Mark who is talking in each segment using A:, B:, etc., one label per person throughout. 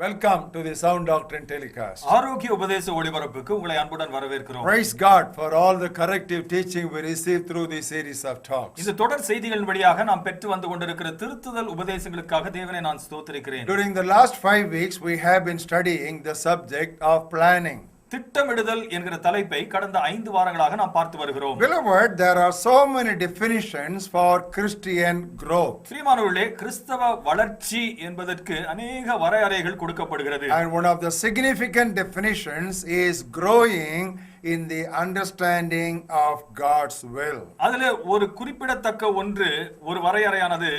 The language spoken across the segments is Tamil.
A: Welcome to the Sound Doctrine Telecast.
B: ஆரோக்கிய உபதேச ஒளிபரப்புக்கு உங்களை அன்புடன் வரவேற்கிறோம்.
A: Praise God for all the corrective teaching we received through this series of talks.
B: இந்த தொடர் செய்திகளின் வழியாக நாம் பெற்று வந்து கொண்டிருக்கிற திருத்துதல் உபதேசங்களுக்காக தேவனை நான் ஸ்தோத்திரிக்கிறேன்.
A: During the last 5 weeks we have been studying the subject of planning.
B: திட்டமிடுதல் என்கிற தலைப்பை கடந்த 5 வாரங்களாக நாம் பார்த்து வருகிறோம்.
A: Beloved, there are so many definitions for Christian growth.
B: பிரியமானவர்களே, கிறிஸ்தவ வளர்ச்சி என்பதற்கு अनेक வரையறைகள் கொடுக்கப்படுகிறது.
A: And one of the significant definitions is growing in the understanding of God's will.
B: அதிலே ஒரு குறிப்பிடத்தக்க ஒரு வரையறையானது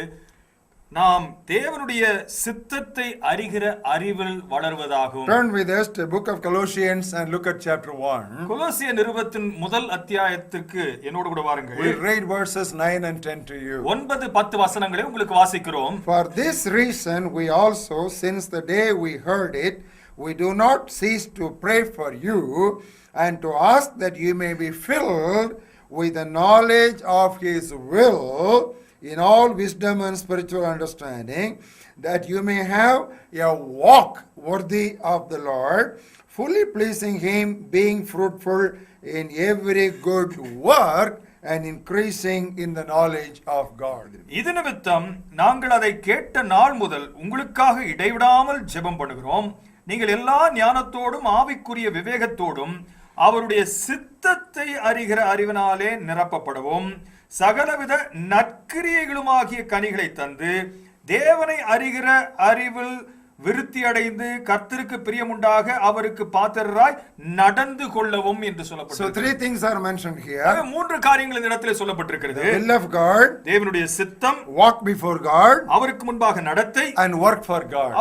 B: நாம் தேவனுடைய சித்தத்தை அறிகிற அறிவில் வளர்வதாகும்.
A: Turn with us to the book of Colossians and look at chapter 1.
B: கொலோசிய நிருபத்தின் முதல் அத்தியாயத்திற்கு என்னோடு கூட வாருங்கள்.
A: We'll read verses 9 and 10 to you.
B: 9-10 வசனங்களை உங்களுக்கு வாசிக்கிறோம்.
A: For this reason we also, since the day we heard it, we do not cease to pray for you and to ask that you may be filled with the knowledge of his will in all wisdom and spiritual understanding, that you may have a walk worthy of the Lord, fully pleasing him, being fruitful in every good work and increasing in the knowledge of God.
B: இது நிமித்தம் நாங்கள் அதை கேட்ட நாள் முதல் உங்களுக்காக இடைவிடாமல் ஜெபம் பண்ணுகிறோம். நீங்கள் எல்லா ஞானத்தோடும் ஆவிக்குரிய விவேகத்தோடும் அவருடைய சித்தத்தை அறிகிற அறிவினாலே நிரப்பப்படவும், சகலவித நற்கிரியைகளுமாகிய கனிகளை தந்து தேவனை அறிகிற அறிவில் விருத்தி அடைந்து கர்த்தருக்கு பிரியமுண்டாக அவருக்கு பாத்திரராய் நடந்து கொள்ளவும் என்று சொல்லப்பட்டது.
A: So 3 things are mentioned here.
B: 3 காரியங்கள் இந்த இடத்திலே சொல்லப்பட்டிருக்கிறது.
A: The will of God,
B: தேவனுடைய சித்தம்,
A: walk before God,
B: அவருக்கு முன்பாக நடத்தை,
A: and work for God.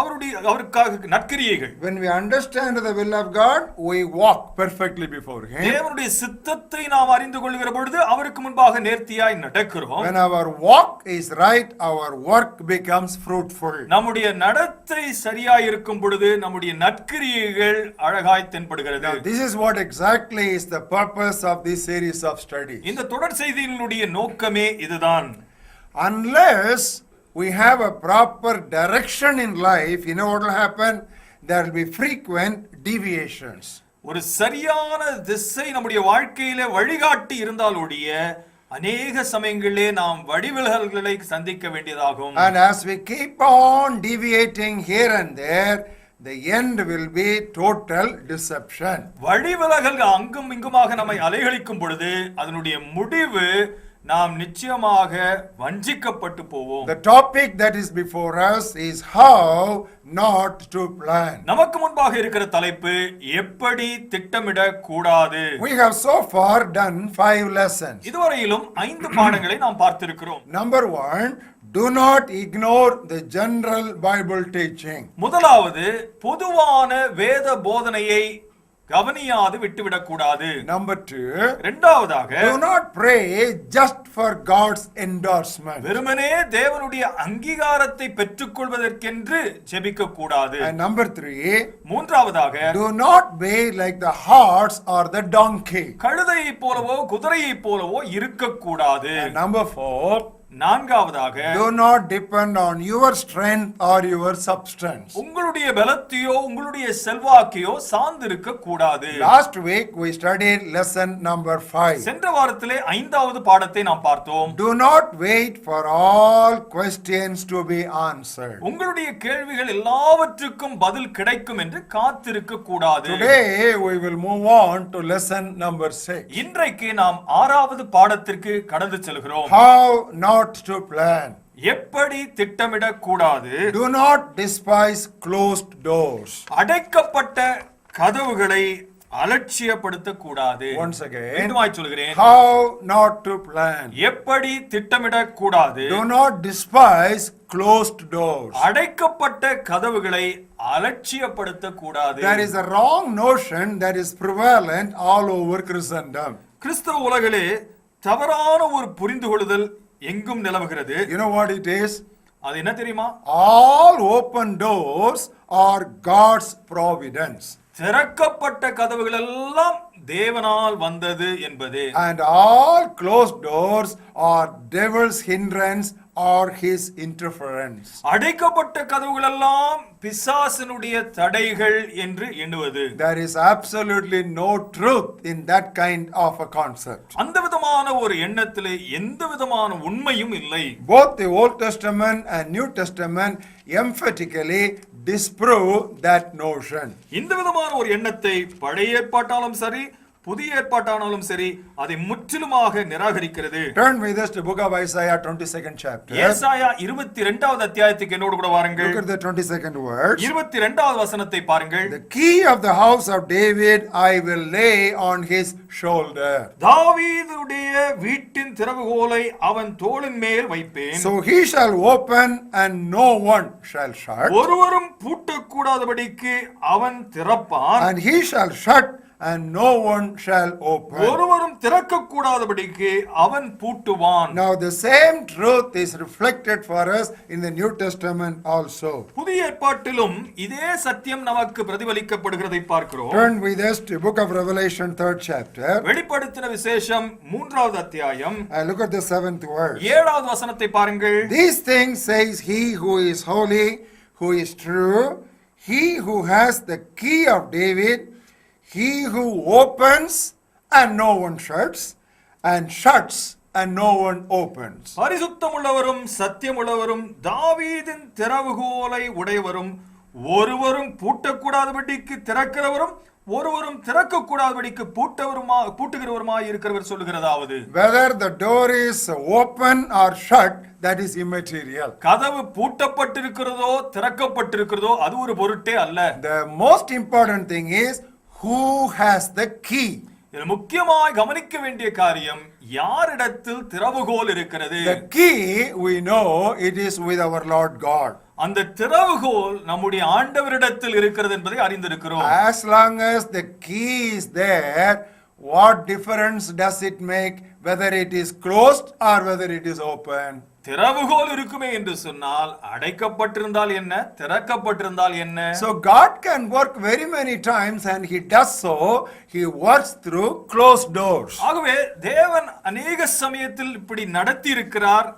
B: அவருக்காக நற்கிரியைகள்.
A: When we understand the will of God, we walk perfectly before him.
B: தேவனுடைய சித்தத்தை நாம் அறிந்து கொள்கிற பொழுது அவருக்கு முன்பாக நேர்த்தியாய் நடக்கிறோம்.
A: When our walk is right, our work becomes fruitful.
B: நம்முடைய நடத்தை சரியாய் இருக்கும் பொழுது நம்முடைய நற்கிரியைகள் அழகாய் தென்படுகிறது.
A: Now this is what exactly is the purpose of this series of studies.
B: இந்த தொடர் செய்தியினுடைய நோக்கமே இதுதான்.
A: Unless we have a proper direction in life, you know what will happen? There will be frequent deviations.
B: ஒரு சரியான திசை நம்முடைய வாழ்க்கையில வழிகாட்டி இருந்தால் ஒழிய அநேக சமயங்களிலே நாம் வழிவிலகல்களை சந்திக்க வேண்டியதாகும்.
A: And as we keep on deviating here and there, the end will be total deception.
B: வழிவிலகல் அங்கும் இங்குமாக நம்மை அலைகழிக்கும் பொழுது அதனுடைய முடிவு நாம் நிச்சயமாக வஞ்சிக்கப்பட்டு போவோம்.
A: The topic that is before us is how not to plan.
B: நமக்கு முன்பாக இருக்கிற தலைப்பு எப்படி திட்டமிட கூடாது.
A: We have so far done 5 lessons.
B: இதுவரையிலும் 5 பாடங்களை நாம் பார்த்திருக்கிறோம்.
A: Number 1, do not ignore the general Bible teaching.
B: முதலாவது, பொதுவான வேத போதனையை கவனியாது விட்டுவிடக் கூடாது.
A: Number 2,
B: இரண்டாவதாக,
A: do not pray just for God's endorsement.
B: வெறுமனே தேவனுடைய அங்கீகாரத்தை பெற்றுக்கொள்வதற்கென்று ஜெபிக்க கூடாது.
A: And number 3,
B: மூன்றாவதாக,
A: do not be like the horse or the donkey.
B: கழுதையைப் போலவோ குதிரையைப் போலவோ இருக்கக்கூடாது.
A: And number 4,
B: நான்காவதாக,
A: do not depend on your strength or your substance.
B: உங்களுடைய பலத்தையோ உங்களுடைய செல்வாக்கையோ சார்ந்திருக்க கூடாது.
A: Last week we studied lesson number 5.
B: சென்ற வாரத்திலே 5வது பாடத்தை நாம் பார்த்தோம்.
A: Do not wait for all questions to be answered.
B: உங்களுடைய கேள்விகள் எல்லாவற்றுக்கும் பதில் கிடைக்கும் என்று காத்திருக்க கூடாது.
A: Today we will move on to lesson number 6.
B: இன்றைக்கு நாம் 6வது பாடத்திற்கு கடந்து செல்கிறோம்.
A: How not to plan.
B: எப்படி திட்டமிட கூடாது.
A: Do not despise closed doors.
B: அடைக்கப்பட்ட கதவுகளை அலட்சியப்படுத்த கூடாது.
A: Once again,
B: மீண்டுமாய் சொல்கிறேன்.
A: how not to plan.
B: எப்படி திட்டமிட கூடாது.
A: Do not despise closed doors.
B: அடைக்கப்பட்ட கதவுகளை அலட்சியப்படுத்த கூடாது.
A: There is a wrong notion that is prevalent all over Christendom.
B: கிறிஸ்தவ உலகிலே தவறான ஒரு புரிந்துகொள்ளுதல் எங்கும் நிலவுகிறது.
A: You know what it is?
B: அது என்ன தெரியுமா?
A: All open doors are God's providence.
B: திறக்கப்பட்ட கதவுகள் எல்லாம் தேவனால் வந்தது என்பது.
A: And all closed doors are devil's hindrance or his interference.
B: அடைக்கப்பட்ட கதவுகள் எல்லாம் பிசாசனுடைய தடைகள் என்று எண்ணுவது.
A: There is absolutely no truth in that kind of a concept.
B: அந்த விதமான ஒரு எண்ணத்திலே எந்த விதமான உண்மையும் இல்லை.
A: Both the Old Testament and New Testament emphatically disprove that notion.
B: இந்த விதமான ஒரு எண்ணத்தை பழைய ஏற்பாட்டாலும் சரி புதிய ஏற்பாட்டானாலும் சரி அதை முற்றிலுமாக நிராகரிக்கிறது.
A: Turn with us to book of Isaiah 22nd chapter.
B: ஏசாயா 22வது அத்தியாயத்துக்கு என்னோடு கூட வாருங்கள்.
A: Look at the 22nd verse.
B: 22வது வசனத்தை பாருங்கள்.
A: The key of the house of David I will lay on his shoulder.
B: தாவீதுடைய வீட்டின் திறவுகோலை அவன் தோளின் மேல் வைப்பேன்.
A: So he shall open and no one shall shut.
B: ஒருவரும் பூட்டக்கூடாதபடிக்கு அவன் திறப்பான்.
A: And he shall shut and no one shall open.
B: ஒருவரும் திறக்க கூடாதபடிக்கு அவன் பூட்டுவான்.
A: Now the same truth is reflected for us in the New Testament also.
B: புதிய ஏற்பாட்டிலும் இதே சத்தியம் நமக்கு பிரதிபலிக்கப்படுகிறதை பார்க்கிறோம்.
A: Turn with us to book of Revelation 3rd chapter.
B: வெளிப்படுத்தின விசேஷம் 3வது அத்தியாயம்.
A: And look at the 7th verse.
B: 7வது வசனத்தை பாருங்கள்.
A: These things says he who is holy, who is true, he who has the key of David, he who opens and no one shuts, and shuts and no one opens.
B: பரிசுத்தமுள்ளவரும் சத்தியமுள்ளவரும் தாவீதின் திறவுகோலை உடையவரும் ஒருவரும் பூட்டக்கூடாதபடிக்கு திறக்கிறவரும் ஒருவரும் திறக்கக்கூடாதபடிக்கு பூட்டுகிறவருமாய் இருக்கிறவர் சொல்லுகிறதாவது.
A: Whether the door is open or shut, that is immaterial.
B: கதவு பூட்டப்பட்டிருக்கிறதோ திறக்கப்பட்டிருக்கிறதோ அது ஒரு பொருட்டே அல்ல.
A: The most important thing is who has the key.
B: இதில் முக்கியமாய் கவனிக்க வேண்டிய காரியம் யாரிடத்தில் திறவுகோல் இருக்கிறது.
A: The key we know it is with our Lord God.
B: அந்த திறவுகோல் நம்முடைய ஆண்டவரிடத்தில் இருக்கிறது என்பதை அறிந்திருக்கிறோம்.
A: As long as the key is there, what difference does it make whether it is closed or whether it is open?
B: திறவுகோல் இருக்குமே என்று சொன்னால் அடைக்கப்பட்டிருந்தால் என்ன திறக்கப்பட்டிருந்தால் என்ன.
A: So God can work very many times and he does so. He works through closed doors.
B: ஆகவே தேவன் அநேக சமயத்தில் இப்படி நடத்தி இருக்கிறார்.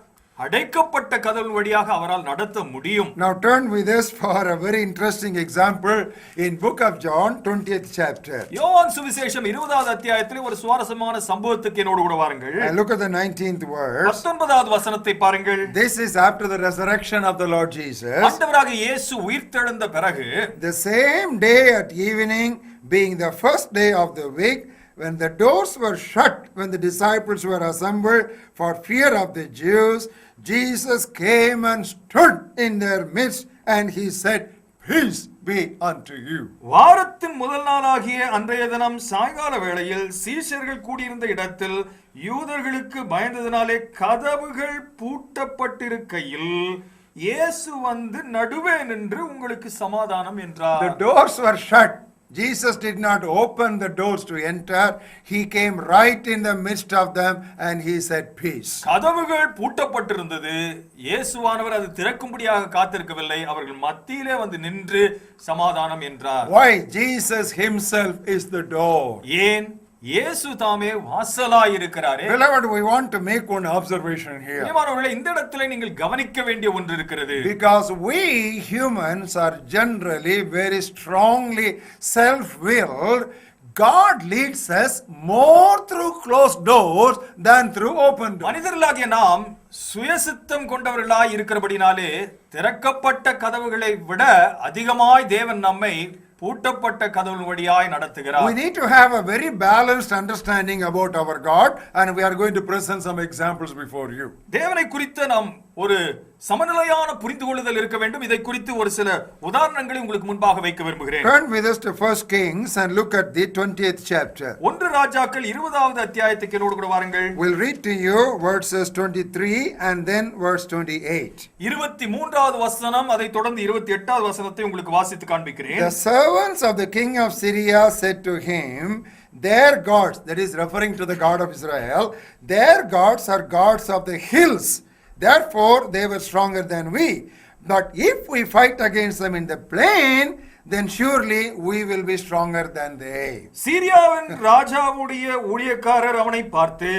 B: அடைக்கப்பட்ட கதவு வழியாக அவரால் நடத்த முடியும்.
A: Now turn with us for a very interesting example in book of John 20th chapter.
B: யோவான் சுவிசேஷம் 20வது அத்தியாயத்தில் ஒரு சுவாரஸ்யமான சம்பவத்துக்கு என்னோடு கூட வாருங்கள்.
A: And look at the 19th verse.
B: 19வது வசனத்தை பாருங்கள்.
A: This is after the resurrection of the Lord Jesus.
B: ஆண்டவராகிய இயேசு உயிர்த்தெழுந்த பிறகு
A: The same day at evening, being the first day of the week, when the doors were shut, when the disciples were assembled for fear of the Jews, Jesus came and stood in their midst and he said, Peace be unto you.
B: வாரத்தின் முதல் நாளாகிய அன்றைய தினம் சாயங்கால வேளையில் சீஷர்கள் கூடியிருந்த இடத்தில் யூதர்களுக்கு பயந்ததினாலே கதவுகள் பூட்டப்பட்டிருக்கையில் இயேசு வந்து நடுவே நின்று உங்களுக்கு சமாதானம் என்றார்.
A: The doors were shut. Jesus did not open the doors to enter. He came right in the midst of them and he said peace.
B: கதவுகள் பூட்டப்பட்டிருந்தது. இயேசுவானவர் அது திறக்கும்படியாக காத்திருக்கவில்லை. அவர்கள் மத்தியிலே வந்து நின்று சமாதானம் என்றார்.
A: Why? Jesus himself is the door.
B: ஏன்? இயேசு தாமே வாசலாய் இருக்கிறாரே.
A: Beloved, we want to make one observation here.
B: பிரியமானவர்களே, இந்த இடத்திலே நீங்கள் கவனிக்க வேண்டிய ஒன்று இருக்கிறது.
A: Because we humans are generally very strongly self-willed, God leads us more through closed doors than through open doors.
B: மனிதர்களாகிய நாம் சுயசித்தம் கொண்டவர்களாய் இருக்கிறபடினாலே திறக்கப்பட்ட கதவுகளை விட அதிகமாய் தேவன் நம்மை பூட்டப்பட்ட கதவுகள் வழியாய் நடத்துகிறார்.
A: We need to have a very balanced understanding about our God and we are going to present some examples before you.
B: தேவனை குறித்து நாம் ஒரு சமநிலையான புரிந்து கொள்ளுதல் இருக்க வேண்டும். இதை குறித்து ஒரு சில உதாரணங்களை உங்களுக்கு முன்பாக வைக்க விரும்புகிறேன்.
A: Turn with us to 1 Kings and look at the 20th chapter.
B: 1 ராஜாக்கள் 20வது அத்தியாயத்துக்கு என்னோடு கூட வாருங்கள்.
A: We'll read to you verses 23 and then verse 28.
B: 23வது வசனம் அதை தொடர்ந்து 28வது வசனத்தை உங்களுக்கு வாசித்து காண்பிக்கிறேன்.
A: The servants of the king of Syria said to him, their gods, that is referring to the God of Israel, their gods are gods of the hills. Therefore, they were stronger than we. But if we fight against them in the plain, then surely we will be stronger than they.
B: சீரியாவின் ராஜாவுடைய ஊழியக்காரர் அவனை பார்த்து,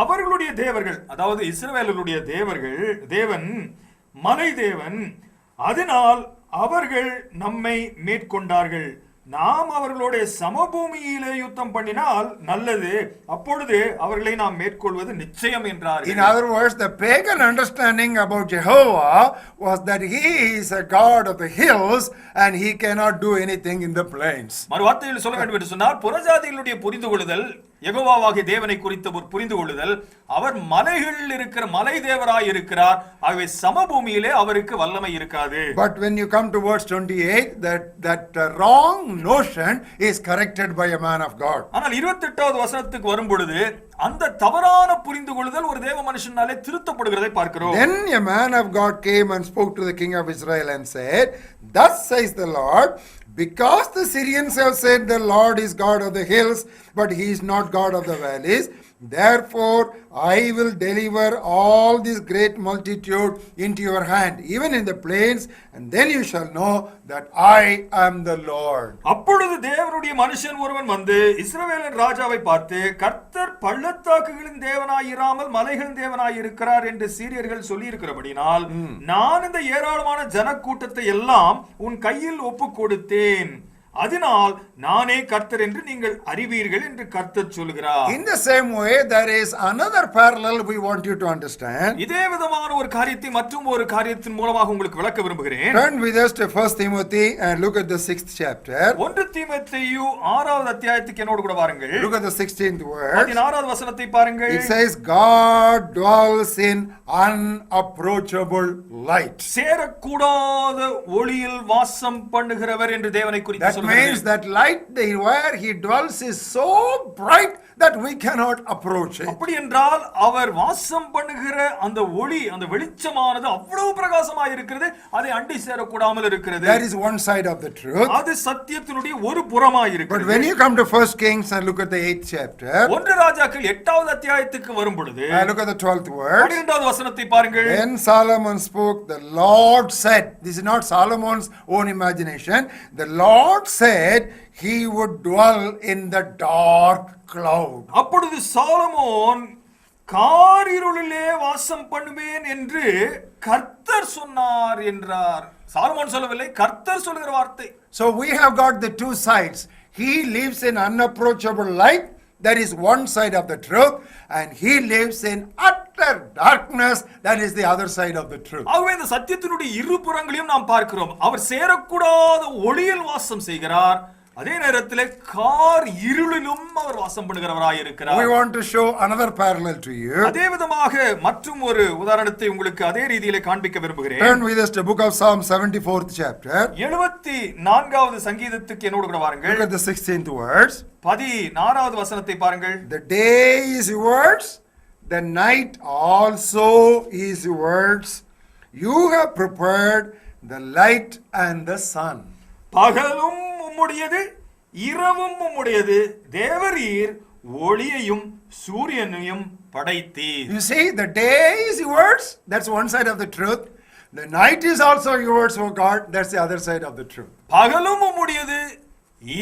B: அவர்களுடைய தேவர்கள், அதாவது இஸ்ரவேலருடைய தேவன் மலை தேவன், அதனால் அவர்கள் நம்மை மேற்கொண்டார்கள். நாம் அவர்களுடைய சமபூமியிலே யுத்தம் பண்ணினால் நல்லது, அப்பொழுது அவர்களை நாம் மேற்கொள்வது நிச்சயம் என்றார்.
A: In other words, the pagan understanding about Jehovah was that he is a god of the hills and he cannot do anything in the plains.
B: மறு வார்த்தையில் சொல்ல வேண்டும் என்று சொன்னால், புறஜாதிகளுடைய புரிந்து கொள்ளுதல், யெகோவாவாகிய தேவனை குறித்த ஒரு புரிந்து கொள்ளுதல், அவர் மலைகளில் இருக்கிற மலை தேவராய் இருக்கிறார், ஆகவே சமபூமியிலே அவருக்கு வல்லமை இருக்காது.
A: But when you come to verse 28, that wrong notion is corrected by a man of God.
B: ஆனால் 28வது வசனத்துக்கு வரும் பொழுது அந்த தவறான புரிந்து கொள்ளுதல் ஒரு தேவ மனுஷனாலே திருத்தப்படுகிறதை பார்க்கிறோம்.
A: Then a man of God came and spoke to the king of Israel and said, "Thus says the Lord, because the Syrians have said the Lord is God of the hills, but he is not God of the valleys, therefore I will deliver all this great multitude into your hand, even in the plains, and then you shall know that I am the Lord."
B: அப்பொழுது தேவனுடைய மனுஷன் ஒருவன் வந்து இஸ்ரவேலின் ராஜாவை பார்த்து, கர்த்தர் பள்ளத்தாக்குகளின் தேவனாயிராமல் மலைகளின் தேவனாய் இருக்கிறார் என்று சீரியர்கள் சொல்லி இருக்கிறபடினால் நான் இந்த ஏராளமான ஜனக்கூட்டத்தை எல்லாம் உன் கையில் ஒப்பு கொடுத்தேன், அதனால் நானே கர்த்தர் என்று நீங்கள் அறிவீர்கள் என்று கர்த்தர் சொல்கிறார்.
A: In the same way, there is another parallel we want you to understand.
B: இதே விதமான ஒரு காரியத்தை மற்றும் ஒரு காரியத்தின் மூலமாக உங்களுக்கு விளக்க விரும்புகிறேன்.
A: Turn with us to 1 Timothy and look at the 6th chapter.
B: 1 தீமோத்தேயு 6வது அத்தியாயத்துக்கு என்னோடு கூட வாருங்கள்.
A: Look at the 16th verse.
B: 16வது வசனத்தை பாருங்கள்.
A: It says, God dwells in unapproachable light.
B: சேரக்கூடாத ஒளியில் வாசம் பண்ணுகிறவர் என்று தேவனை குறித்து
A: That means that light where he dwells is so bright that we cannot approach it.
B: அப்படி என்றால் அவர் வாசம் பண்ணுகிற அந்த ஒளி, அந்த வெளிச்சமானது அவ்வளவு பிரகாசமாய் இருக்கிறது, அதை அண்டி சேரக்கூடாமல் இருக்கிறது.
A: That is one side of the truth.
B: அது சத்தியத்தினுடைய ஒரு புறமாய் இருக்கிறது.
A: But when you come to 1 Kings and look at the 8th chapter,
B: 1 ராஜாக்கள் 8வது அத்தியாயத்துக்கு வரும் பொழுது
A: look at the 12th verse.
B: 12வது வசனத்தை பாருங்கள்.
A: When Solomon spoke, the Lord said, this is not Solomon's own imagination, the Lord said he would dwell in the dark cloud.
B: அப்பொழுது சாலமோன் காரிருளிலே வாசம் பண்ணுவேன் என்று கர்த்தர் சொன்னார் என்றார். சாலமோன் சொல்லவில்லை, கர்த்தர் சொல்கிற வார்த்தை.
A: So we have got the two sides. He lives in unapproachable light, that is one side of the truth, and he lives in utter darkness, that is the other side of the truth.
B: ஆகவே இந்த சத்தியத்தினுடைய இரு புறங்களையும் நாம் பார்க்கிறோம். அவர் சேரக்கூடாத ஒளியில் வாசம் செய்கிறார், அதே நேரத்தில் கார் இருளிலும் அவர் வாசம் பண்ணுகிறவராய் இருக்கிறார்.
A: We want to show another parallel to you.
B: அதே விதமாக மற்றும் ஒரு உதாரணத்தை உங்களுக்கு அதே ரீதியிலே காண்பிக்க விரும்புகிறேன்.
A: Turn with us to book of Psalm 74th chapter.
B: 74வது சங்கீதத்துக்கு என்னோடு கூட வாருங்கள்.
A: Look at the 16th verse.
B: 14வது வசனத்தை பாருங்கள்.
A: The day is yours, the night also is yours. You have prepared the light and the sun.
B: பகலும் உம்முடையது, இரவும் உம்முடையது, தேவரீர் ஒளியையும் சூரியனையும் படைத்தீர்.
A: You see, the day is yours, that's one side of the truth. The night is also yours, oh God, that's the other side of the truth.
B: பகலும் உம்முடையது,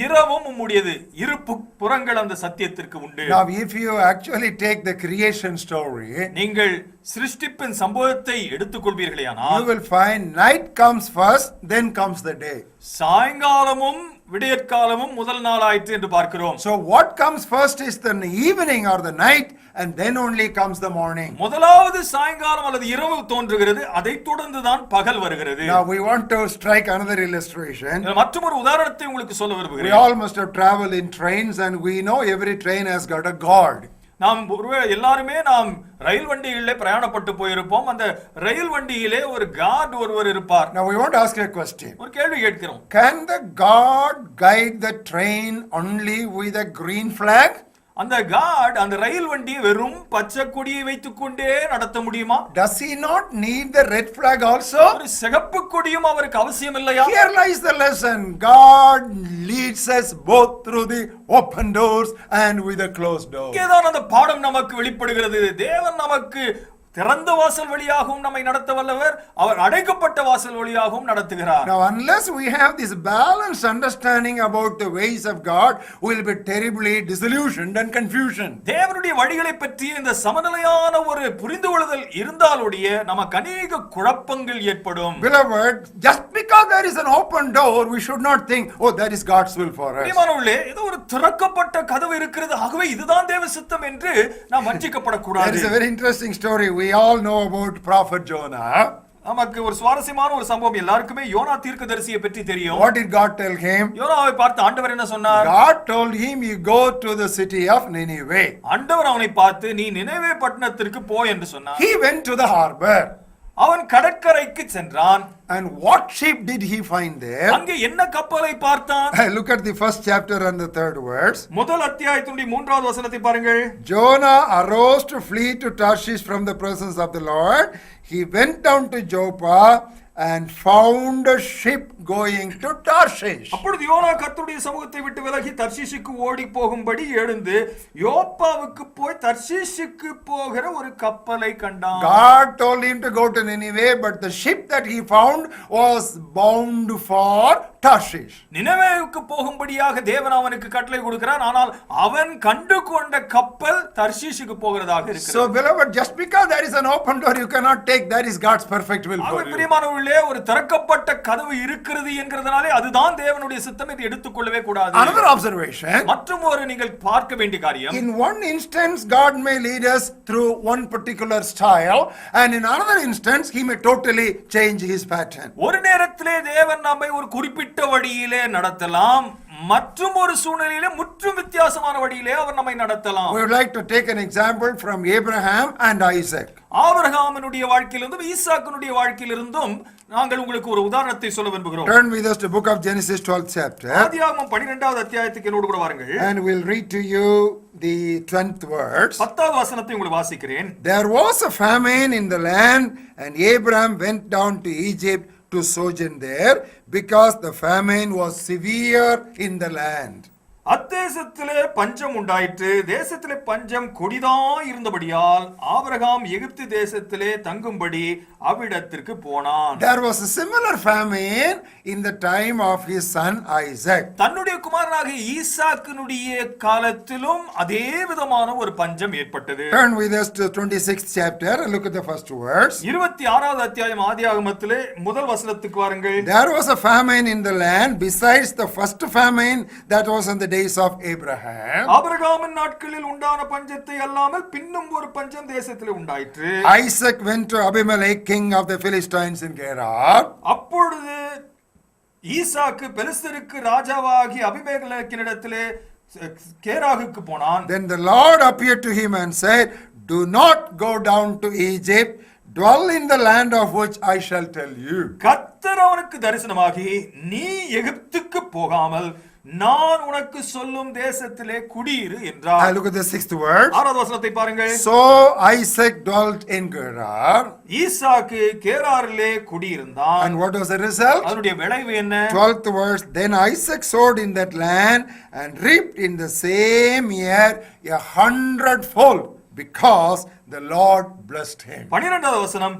B: இரவும் உம்முடையது, இரு புறங்கள் அந்த சத்தியத்திற்கு உண்டு.
A: Now if you actually take the creation story,
B: நீங்கள் சிருஷ்டிப்பின் சம்பவத்தை எடுத்துக்கொள்வீர்களேயானால்,
A: you will find night comes first, then comes the day.
B: சாயங்காலமும் விடியற்காலமும் முதல் நாள் ஆயிற்று என்று பார்க்கிறோம்.
A: So what comes first is the evening or the night, and then only comes the morning.
B: முதலாவது சாயங்காலம் அல்லது இரவு தோன்றுகிறது, அதை தொடர்ந்து தான் பகல் வருகிறது.
A: Now we want to strike another illustration.
B: மற்றொரு உதாரணத்தை உங்களுக்கு சொல்ல
A: We
B: விரும்புகிறேன்.
A: all must have traveled in trains, and we know every train has got a guard.
B: நாம் எல்லாருமே நாம் ரயில் வண்டிகளிலே பிரயாணப்பட்டு போயிருப்போம். அந்த ரயில் வண்டியிலே ஒரு கார்டு ஒருவர் இருப்பார்.
A: Now we want to ask you a question.
B: ஒரு கேள்வி கேட்கிறோம்.
A: Can the guard guide the train only with a green flag?
B: அந்த கார்டு அந்த ரயில் வண்டியை வெறும் பச்சை கொடியை வைத்துக் கொண்டே நடத்த முடியுமா?
A: Does he not need the red flag also?
B: ஒரு சிகப்பு கொடியும் அவருக்கு அவசியம் இல்லையா?
A: Here lies the lesson. God leads us both through the open doors and with the closed doors.
B: இங்கேதான் அந்த பாடம் நமக்கு வெளிப்படுகிறது. தேவன் நமக்கு திறந்த வாசல் வழியாகவும் நம்மை நடத்த வல்லவர், அவர் அடைக்கப்பட்ட வாசல் வழியாகவும் நடத்துகிறார்.
A: Now, unless we have this balanced understanding about the ways of God, we will be terribly disillusioned and confusion.
B: தேவனுடைய வழிகளை பற்றிய இந்த சமநிலையான ஒரு புரிந்து கொள்ளுதல் இருந்தாலொழிய நமக்கு அநேக குழப்பங்கள் ஏற்படும்.
A: Beloved, just because there is an open door, we should not think, oh, that is God's will for us.
B: பிரியமானவர்களே, ஏதோ ஒரு திறக்கப்பட்ட கதவு இருக்கிறது, ஆகவே இதுதான் தேவ சித்தம் என்று நாம் வஞ்சிக்கப்படக்கூடாது.
A: That is a very interesting story. We all know about prophet Jonah.
B: நமக்கு ஒரு சுவாரஸ்யமான ஒரு சம்பவம், எல்லாருக்குமே யோனா தீர்க்கதரிசியை பற்றி தெரியும்.
A: What did God tell him?
B: யோனாவை பார்த்து ஆண்டவர் என்ன சொன்னார்?
A: God told him, you go to the city of Nineveh.
B: ஆண்டவர் அவனை பார்த்து நீ நினைவே பட்டணத்திற்கு போ என்று சொன்னார்.
A: He went to the harbor.
B: அவன் கடற்கரைக்கு சென்றான்.
A: And what ship did he find there?
B: அங்கே என்ன கப்பலை பார்த்தான்?
A: Look at the first chapter and the third verse.
B: முதல் அத்தியாயத்தினுடைய 3வது வசனத்தை பாருங்கள்.
A: Jonah arose to flee to Tarshish from the presence of the Lord. He went down to Joppa and found a ship going to Tarshish.
B: அப்பொழுது யோனா கர்த்தருடைய சமூகத்தை விட்டு விலகி தர்ஷீஷுக்கு ஓடி போகும்படி எழுந்து யோப்பாவுக்கு போய் தர்ஷீஷுக்கு போகிற ஒரு கப்பலை கண்டான்.
A: God told him to go to Nineveh, but the ship that he found was bound for Tarshish.
B: நினவேவுக்கு போகும்படியாக தேவன் அவனுக்கு கட்டளை கொடுக்கிறார், ஆனால் அவன் கண்டு கொண்ட கப்பல் தர்ஷீஷுக்கு போகிறதாக இருக்கிறது.
A: So beloved, just because there is an open door you cannot take, that is God's perfect will for you.
B: பிரியமானவர்களே, ஒரு திறக்கப்பட்ட கதவு இருக்கிறது என்கிறதுனாலே அதுதான் தேவனுடைய சித்தம் என்று எடுத்துக்கொள்ளவே கூடாது.
A: Another observation.
B: மற்றும் ஒரு நீங்கள் பார்க்க வேண்டிய காரியம்,
A: in one instance God may lead us through one particular style, and in another instance he may totally change his pattern.
B: ஒரு நேரத்திலே தேவன் நம்மை ஒரு குறிப்பிட்ட வழியிலே நடத்தலாம், மற்றும் ஒரு சூழ்நிலையிலே முற்றும் வித்தியாசமான வழியிலே அவர் நம்மை நடத்தலாம்.
A: We would like to take an example from Abraham and Isaac.
B: ஆபிரகாமினுடைய வாழ்க்கையிலிருந்தும் ஈசாக்கினுடைய வாழ்க்கையிலிருந்தும் நாங்கள் உங்களுக்கு ஒரு உதாரணத்தை சொல்ல விரும்புகிறோம்.
A: Turn with us to book of Genesis 12th chapter.
B: ஆதியாகமம் 12வது அத்தியாயத்துக்கு என்னோடு கூட வாருங்கள்.
A: And we'll read to you the 10th verse.
B: 10வது வசனத்தை உங்களுக்கு வாசிக்கிறேன்.
A: There was a famine in the land, and Abraham went down to Egypt to sojourn there, because the famine was severe in the land.
B: அத்தேசத்திலே பஞ்சம் உண்டாயிற்று, தேசத்திலே பஞ்சம் கொடிதாய் இருந்தபடியால் ஆபிரகாம் எகிப்து தேசத்திலே தங்கும்படி அவ்விடத்திற்கு போனான்.
A: There was a similar famine in the time of his son Isaac.
B: தன்னுடைய குமாரனாகிய ஈசாக்கினுடைய காலத்திலும் அதே விதமான ஒரு பஞ்சம் ஏற்பட்டது.
A: Turn with us to 26th chapter and look at the first verse.
B: 26வது அத்தியாயம் ஆதியாகமத்திலே முதல் வசனத்துக்கு வாருங்கள்.
A: There was a famine in the land besides the first famine that was in the days of Abraham.
B: ஆபிரகாமின் நாட்களில் உண்டான பஞ்சத்தை அல்லாமல் பின்னும் ஒரு பஞ்சம் தேசத்திலே உண்டாயிற்று.
A: Isaac went to Abimelech, king of the Philistines in Gerar.
B: அப்பொழுது ஈசாக்கு பெலிஸ்தருக்கு ராஜாவாகி அபிமெலேக்கினிடத்திலே கேராகுக்கு போனான்.
A: Then the Lord appeared to him and said, do not go down to Egypt, dwell in the land of which I shall tell you.
B: கர்த்தர் அவனுக்கு தரிசனமாகி, நீ எகிப்துக்கு போகாமல் நான் உனக்கு சொல்லும் தேசத்திலே குடியிரு என்றார்.
A: Look at the 6th verse.
B: 6வது வசனத்தை பாருங்கள்.
A: So Isaac dwelt in Gerar.
B: Isaac கேராரிலே குடியிருந்தான்.
A: And what was the result?
B: அதனுடைய விளைவு என்ன?
A: 12th verse. Then Isaac sowed in that land and reaped in the same year 100-fold, because the Lord blessed him.
B: 12வது வசனம்,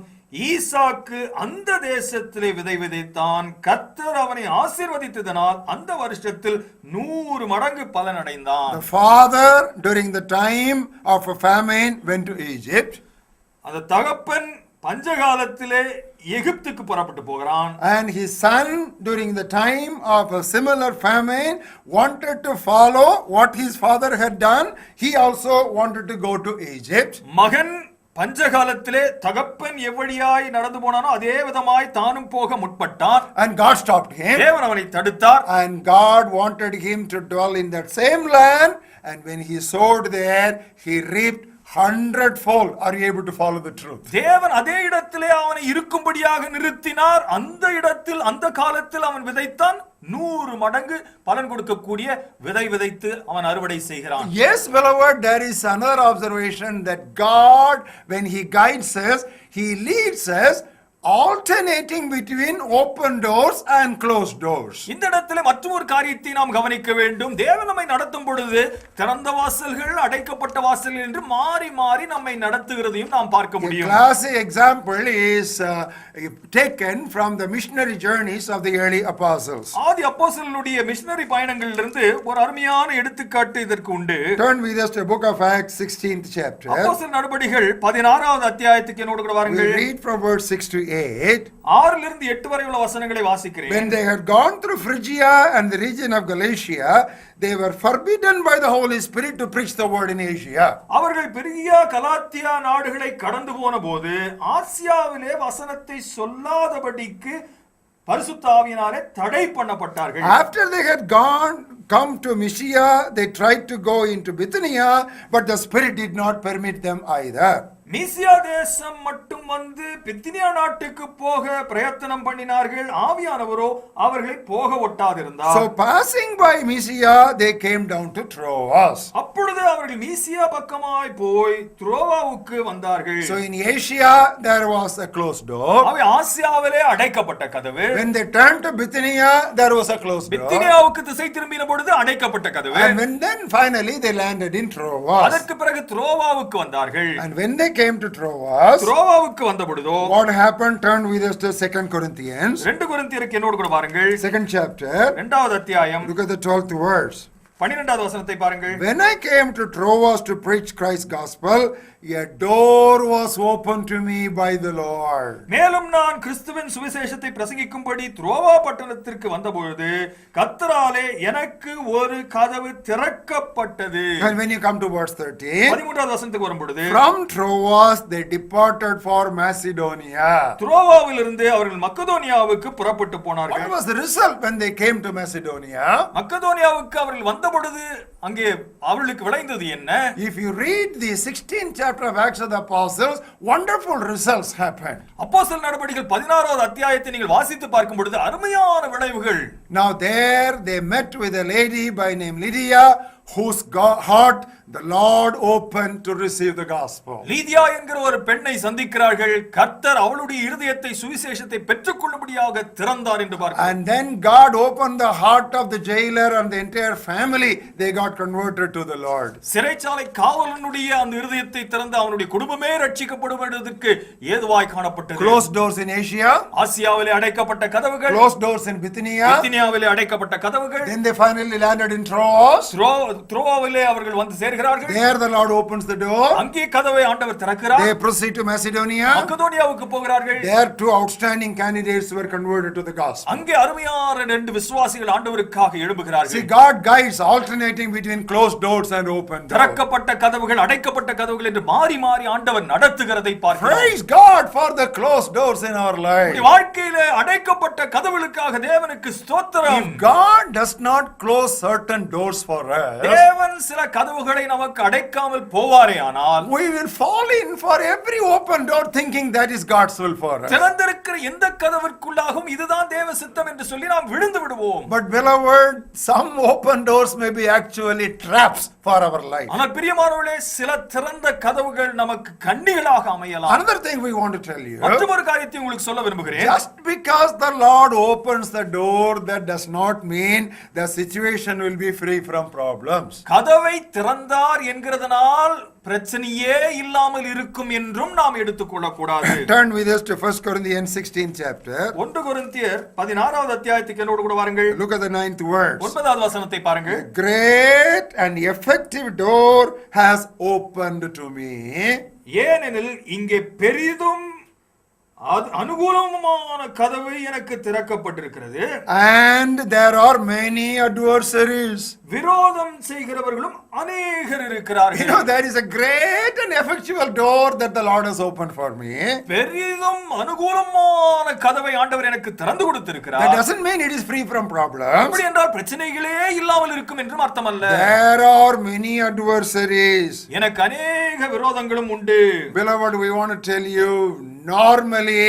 B: ஈசாக்கு அந்த தேசத்திலே விதை விதைத்தான், கர்த்தர் அவனை ஆசீர்வதித்ததனால் அந்த வருஷத்தில் 100 மடங்கு பலன் அடைந்தான்.
A: The father during the time of a famine went to Egypt.
B: அந்த தகப்பன் பஞ்சகாலத்திலே எகிப்துக்கு புறப்பட்டு போகிறான்.
A: And his son during the time of a similar famine wanted to follow what his father had done. He also wanted to go to Egypt.
B: மகன் பஞ்சகாலத்திலே தகப்பன் எவ்வழியாய் நடந்து போனானோ அதே விதமாய் தானும் போக முற்பட்டான்.
A: And God stopped him.
B: தேவன் அவனை தடுத்தார்.
A: And God wanted him to dwell in that same land, and when he sowed there, he reaped 100-fold. Are you able to follow the truth?
B: தேவன் அதே இடத்திலே அவனை இருக்கும்படியாக நிறுத்தினார். அந்த இடத்தில் அந்த காலத்தில் அவன் விதைத்தான், 100 மடங்கு பலன் கொடுக்கக்கூடிய விதை விதைத்து அவன் அறுவடை செய்கிறான்.
A: Yes, beloved, there is another observation that God, when he guides us, he leads us alternating between open doors and closed doors.
B: இந்த இடத்துல மற்றொரு காரியத்தை நாம் கவனிக்க வேண்டும். தேவன் நம்மை நடத்தும் பொழுது திறந்த வாசல்கள் அடைக்கப்பட்ட வாசல்கள் என்று மாறி மாறி நம்மை நடத்துகிறதையும் நாம் பார்க்க
A: A
B: முடியும்.
A: classic example is taken from the missionary journeys of the early apostles.
B: ஆதி அப்போஸ்தலர்களுடைய மிஷனரி பயணங்களிலிருந்து ஒரு அருமையான எடுத்துக்காட்டு இதற்கு உண்டு.
A: Turn with us to the book of Acts 16th chapter.
B: அப்போஸ்தலர் நடபடிகள் 16வது அத்தியாயத்துக்கு என்னோடு கூட
A: We
B: வாருங்கள்.
A: read from verse 6 to 8.
B: 6 லிருந்து 8 வரை உள்ள வசனங்களை வாசிக்கிறேன்.
A: When they had gone through Phrygia and the region of Galatia, they were forbidden by the Holy Spirit to preach the word in Asia.
B: அவர்கள் பெரியா கலாத்தியா நாடுகளை கடந்து போன போது ஆசியாவிலே வசனத்தை சொல்லாதபடிக்கு பரிசுத்த ஆவியினாலே தடை பண்ணப்பட்டார்கள்.
A: After they had come to Mysia, they tried to go into Bithynia, but the Spirit did not permit them either.
B: மீசியா தேசம் மட்டும் வந்து பித்தினியா நாட்டுக்கு போக பிரயத்தனம் பண்ணினார்கள். ஆவியானவரோ அவர்களை போக ஒட்டாதிருந்தார்.
A: So passing by Mysia, they came down to Troas.
B: அப்பொழுது அவர்கள் மீசியா பக்கமாய் போய் துரோவாவுக்கு வந்தார்கள்.
A: So in Asia, there was a closed door.
B: அவை ஆசியாவிலே அடைக்கப்பட்ட கதவு.
A: When they turned to Bithynia, there was a closed door.
B: பித்தினியாவுக்கு திசை திரும்பின பொழுது அடைக்கப்பட்ட கதவு.
A: And then finally they landed in Troas.
B: அதற்கு பிறகு துரோவாவுக்கு வந்தார்கள்.
A: And when they came to Troas,
B: துரோவாவுக்கு வந்த பொழுதோ
A: what happened? Turn with us to 2 Corinthians.
B: 2 கொரிந்தியருக்கு என்னோடு கூட பாருங்கள்.
A: 2nd chapter.
B: 2வது அத்தியாயம்
A: Look at the 12th verse.
B: 12வது வசனத்தை பாருங்கள்.
A: When I came to Troas to preach Christ's gospel, a door was opened to me by the Lord.
B: மேலும் நான் கிறிஸ்துவின் சுவிசேஷத்தை பிரசங்கிக்கும்படி துரோவா பட்டணத்திற்கு வந்தபொழுது கர்த்தராலே எனக்கு ஒரு கதவு திறக்கப்பட்டது.
A: And when you come to verse 13,
B: 13வது வசனத்துக்கு வரும்பொழுது
A: from Troas they departed for Macedonia.
B: துரோவாவிலிருந்து அவர்கள் மக்கதோனியாவுக்கு புறப்பட்டு
A: What
B: போனார்கள்.
A: was the result when they came to Macedonia?
B: மக்கதோனியாவுக்கு அவர்கள் வந்த பொழுது அங்கே அவர்களுக்கு விளைந்தது என்ன?
A: If you read the 16th chapter of Acts of the Apostles, wonderful results happened.
B: அப்போஸ்தலர் நடபடிகள் 16வது அத்தியாயத்தை நீங்கள் வாசித்து பார்க்கும் பொழுது அருமையான விளைவுகள்.
A: Now there they met with a lady by name Lydia, whose heart the Lord opened to receive the gospel.
B: லீதியா என்கிற ஒரு பெண்ணை சந்திக்கிறார்கள். கர்த்தர் அவளுடைய இருதயத்தை சுவிசேஷத்தை பெற்றுக்கொள்ளும்படியாக திறந்தார் என்று பார்க்கிறோம்.
A: And then God opened the heart of the jailer and the entire family. They got converted to the Lord.
B: சிறைச்சாலை காவலனுடைய அந்த இருதயத்தை திறந்து அவனுடைய குடும்பமே ரட்சிக்கப்படுவதற்கு ஏதுவாய் காணப்பட்டது.
A: Closed doors in Asia.
B: ஆசியாவிலே அடைக்கப்பட்ட கதவுகள்.
A: Closed doors in Bithynia.
B: பித்தினியாவிலே அடைக்கப்பட்ட கதவுகள்.
A: Then they finally landed in Troas.
B: துரோவாவிலே அவர்கள் வந்து சேர்கிறார்கள்.
A: There the Lord opens the door.
B: அங்கே கதவை ஆண்டவர் திறக்கிறார்.
A: They proceed to Macedonia.
B: மக்கதோனியாவுக்கு போகிறார்கள்.
A: There two outstanding candidates were converted to the gospel.
B: அங்கே அருமையான 2 விசுவாசிகள் ஆண்டவருக்காக
A: See,
B: எழும்புகிறார்கள்.
A: God guides alternating between closed doors and open doors.
B: திறக்கப்பட்ட கதவுகள் அடைக்கப்பட்ட கதவுகள் என்று மாறி மாறி ஆண்டவர் நடத்துகிறதை பார்க்கிறோம்.
A: Praise God for the closed doors in our life.
B: வாழ்க்கையிலே அடைக்கப்பட்ட கதவுகளுக்காக தேவனுக்கு ஸ்தோத்திரம்.
A: If God does not close certain doors for us,
B: தேவன் சில கதவுகளை நமக்கு அடைக்காமல் போவாரே ஆனால்
A: we will fall in for every open door thinking that is God's will for us.
B: திறந்திருக்கிற எந்த கதவிற்குள்ளாகவும் இதுதான் தேவ சித்தம் என்று சொல்லி நாம் விழுந்து விடுவோம்.
A: But beloved, some open doors may be actually traps for our life.
B: ஆனால் பிரியமானவர்களே, சில திறந்த கதவுகள் நமக்கு கண்ணிகளாக அமையலாம்.
A: Another thing we want to tell you,
B: மற்றொரு காரியத்தை உங்களுக்கு சொல்ல விரும்புகிறேன்.
A: just because the Lord opens the door, that does not mean the situation will be free from problems.
B: கதவை திறந்தார் என்கிறதனால் பிரச்சனையே இல்லாமல் இருக்கும் என்றும் நாம் எடுத்துக்கொள்ளக் கூடாது.
A: Turn with us to 1 Corinthians 16th chapter.
B: 1 கொரிந்தியர் 16வது அத்தியாயத்துக்கு என்னோடு கூட வாருங்கள்.
A: Look at the 9th verse.
B: 9வது வசனத்தை பாருங்கள்.
A: A great and effective door has opened to me.
B: ஏனெனில் இங்கே பெரிதும் அனுகூலமான கதவு எனக்கு திறக்கப்பட்டிருக்கிறது.
A: And there are many adversaries.
B: விரோதம் செய்கிறவர்களும் அநேகர் இருக்கிறார்கள்.
A: You know, there is a great and effectual door that the Lord has opened for me.
B: பெரிதும் அனுகூலமான கதவை ஆண்டவர் எனக்கு திறந்து கொடுத்திருக்கிறார்.
A: That doesn't mean it is free from problems.
B: அப்படி என்றால் பிரச்சனைகளே இல்லாமல் இருக்கும் என்றும் அர்த்தமல்ல.
A: There are many adversaries.
B: எனக்கு அநேக விரோதங்களும் உண்டு.
A: Beloved, we want to tell you, normally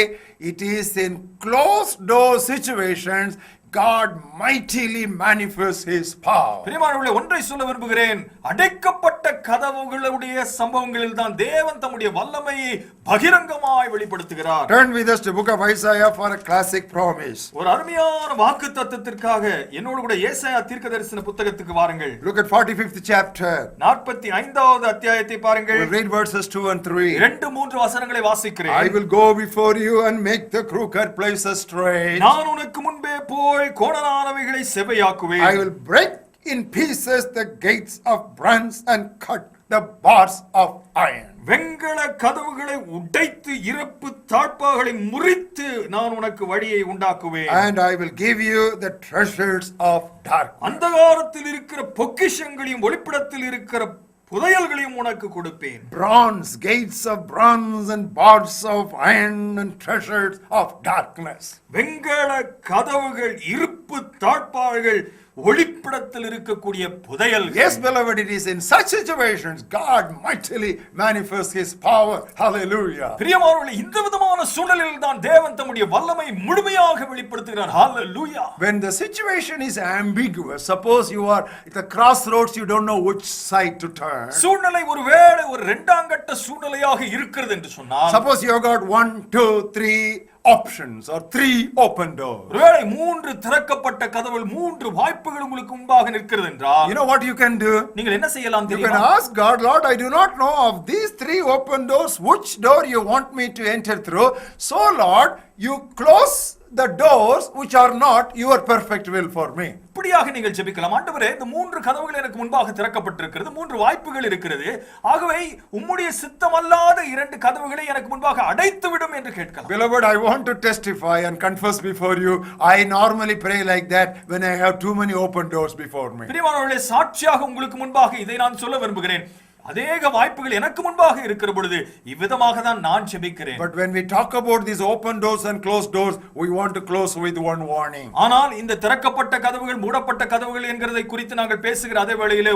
A: it is in closed door situations God mightily manifests His power.
B: பிரியமானவர்களே, ஒன்றை சொல்ல விரும்புகிறேன். அடைக்கப்பட்ட கதவுகளுடைய சம்பவங்களில் தான் தேவன் தம்முடைய வல்லமையை பகிரங்கமாய் வெளிப்படுத்துகிறார்.
A: Turn with us to book of Isaiah for a classic promise.
B: ஒரு அருமையான வாக்குத்தத்தத்திற்காக என்னோடு கூட ஏசாயா தீர்க்கதரிசன புத்தகத்துக்கு வாருங்கள்.
A: Look at 45th chapter.
B: 45வது அத்தியாயத்தை பாருங்கள்.
A: We'll read verses 2 and 3.
B: 2-3 வசனங்களை வாசிக்கிறேன்.
A: I will go before you and make the crooked places straight.
B: நான் உனக்கு முன்பே போய் கோணலானவைகளை செவ்வையாக்குவேன்.
A: I will break in pieces the gates of bronze and cut the bars of iron.
B: வெண்கல கதவுகளை உடைத்து இருப்பு தாழ்பாகளை முறித்து நான் உனக்கு வழியை உண்டாக்குவேன்.
A: And I will give you the treasures of darkness.
B: அந்தகாரத்தில் இருக்கிற பொக்கிஷங்களையும் ஒளிப்பிடத்தில் இருக்கிற புதையல்களையும் உனக்கு கொடுப்பேன்.
A: Bronze, gates of bronze and bars of iron and treasures of darkness.
B: வெண்கல கதவுகள், இருப்பு தாழ்பாள்கள், ஒளிப்பிடத்தில் இருக்கக்கூடிய புதையல்கள்.
A: Yes, beloved, it is in such situations God mightily manifests His power. Hallelujah.
B: பிரியமானவர்களே, இந்த விதமான சூழலில் தான் தேவன் தம்முடைய வல்லமை முழுமையாக வெளிப்படுத்துகிறார். Hallelujah.
A: When the situation is ambiguous, suppose you are at the crossroads, you don't know which side to turn.
B: சூழ்நிலை ஒருவேளை ஒரு இரண்டாங்கட்ட சூழ்நிலையாக இருக்கிறது என்று சொன்னால்,
A: Suppose you have got 1, 2, 3 options or 3 open doors.
B: ஒருவேளை 3 திறக்கப்பட்ட கதவுகள், 3 வாய்ப்புகள் உங்களுக்கு முன்பாக நிற்கிறது என்றால்,
A: You know what you can do?
B: நீங்கள் என்ன செய்யலாம்
A: You can
B: தெரியுமா?
A: ask God, Lord, I do not know of these 3 open doors, which door you want me to enter through. So, Lord, you close the doors which are not your perfect will for me.
B: இப்படியாக நீங்கள் ஜெபிக்கலாம். ஆண்டவரே, இந்த 3 கதவுகள் எனக்கு முன்பாக திறக்கப்பட்டிருக்கிறது, 3 வாய்ப்புகள் இருக்கிறது. ஆகவே உம்முடைய சித்தமல்லாத 2 கதவுகளை எனக்கு முன்பாக அடைத்து விடும் என்று கேட்கலாம்.
A: Beloved, I want to testify and confess before you. I normally pray like that when I have too many open doors before me.
B: பிரியமானவர்களே, சாட்சியாக உங்களுக்கு முன்பாக இதை நான் சொல்ல விரும்புகிறேன். அநேக வாய்ப்புகள் எனக்கு முன்பாக இருக்கிற பொழுது இவ்விதமாக தான் நான் ஜெபிக்கிறேன்.
A: But when we talk about these open doors and closed doors, we want to close with one warning.
B: ஆனால் இந்த திறக்கப்பட்ட கதவுகள், மூடப்பட்ட கதவுகள் என்கிறதை குறித்து நாங்கள் பேசுகிற அதே வேளையிலே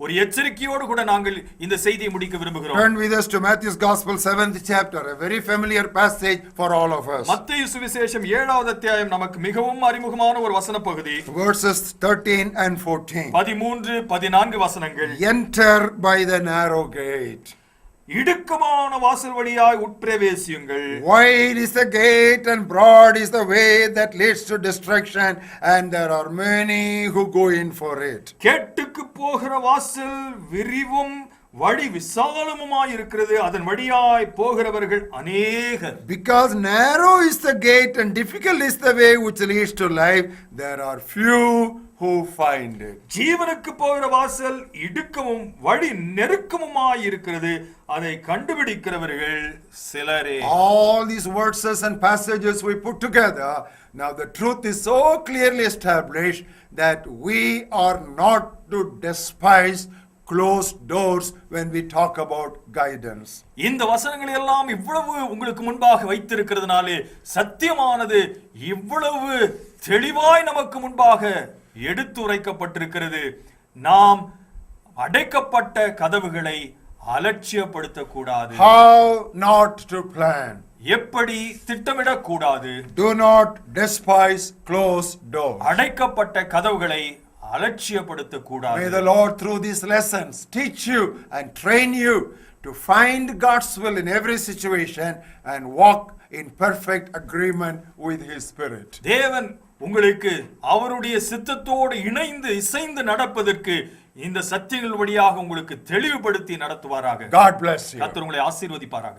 B: ஒரு எச்சரிக்கையோடு கூட நாங்கள் இந்த செய்தியை முடிக்க விரும்புகிறோம்.
A: Turn with us to Matthew's Gospel 7th chapter, a very familiar passage for all of us.
B: மத்தேயு சுவிசேஷம் 7வது அத்தியாயம் நமக்கு மிகவும் அறிமுகமான ஒரு வசன பகுதி.
A: Verses 13 and 14.
B: 13, 14 வசனங்கள்.
A: Enter by the narrow gate.
B: இடுக்கமான வாசல் வழியாய் உட்பிரவேசியுங்கள்.
A: Wide is the gate and broad is the way that leads to destruction, and there are many who go in for it.
B: கேட்டுக்கு போகிற வாசல் விரிவும் வழி விசாலமுமாய் இருக்கிறது, அதன் வழியாய் போகிறவர்கள் அநேகர்.
A: Because narrow is the gate and difficult is the way which leads to life, there are few who find it.
B: ஜீவனுக்கு போகிற வாசல் இடுக்கமும் வழி நெருக்கமுமாய் இருக்கிறது, அதை கண்டுபிடிக்கிறவர்கள் சிலரே.
A: All these verses and passages we put together, now the truth is so clearly established that we are not to despise closed doors when we talk about guidance.
B: இந்த வசனங்களை எல்லாம் இவ்வளவு உங்களுக்கு முன்பாக வைத்திருக்கிறதுனாலே சத்தியமானது இவ்வளவு தெளிவாய் நமக்கு முன்பாக எடுத்துரைக்கப்பட்டிருக்கிறது. நாம் அடைக்கப்பட்ட கதவுகளை அலட்சியப்படுத்தக்கூடாது.
A: How not to plan.
B: எப்படி திட்டமிடக்கூடாது.
A: Do not despise closed doors.
B: அடைக்கப்பட்ட கதவுகளை அலட்சியப்படுத்தக்கூடாது.
A: May the Lord through these lessons teach you and train you to find God's will in every situation and walk in perfect agreement with His Spirit.
B: தேவன் உங்களுக்கு அவருடைய சித்தத்தோடு இணைந்து இசைந்து நடப்பதற்கு இந்த சத்தியங்கள் வழியாக உங்களுக்கு தெளிவுபடுத்தி நடத்துவாராக.
A: God bless you.
B: கர்த்தர் உங்களை ஆசீர்வதிப்பாராக.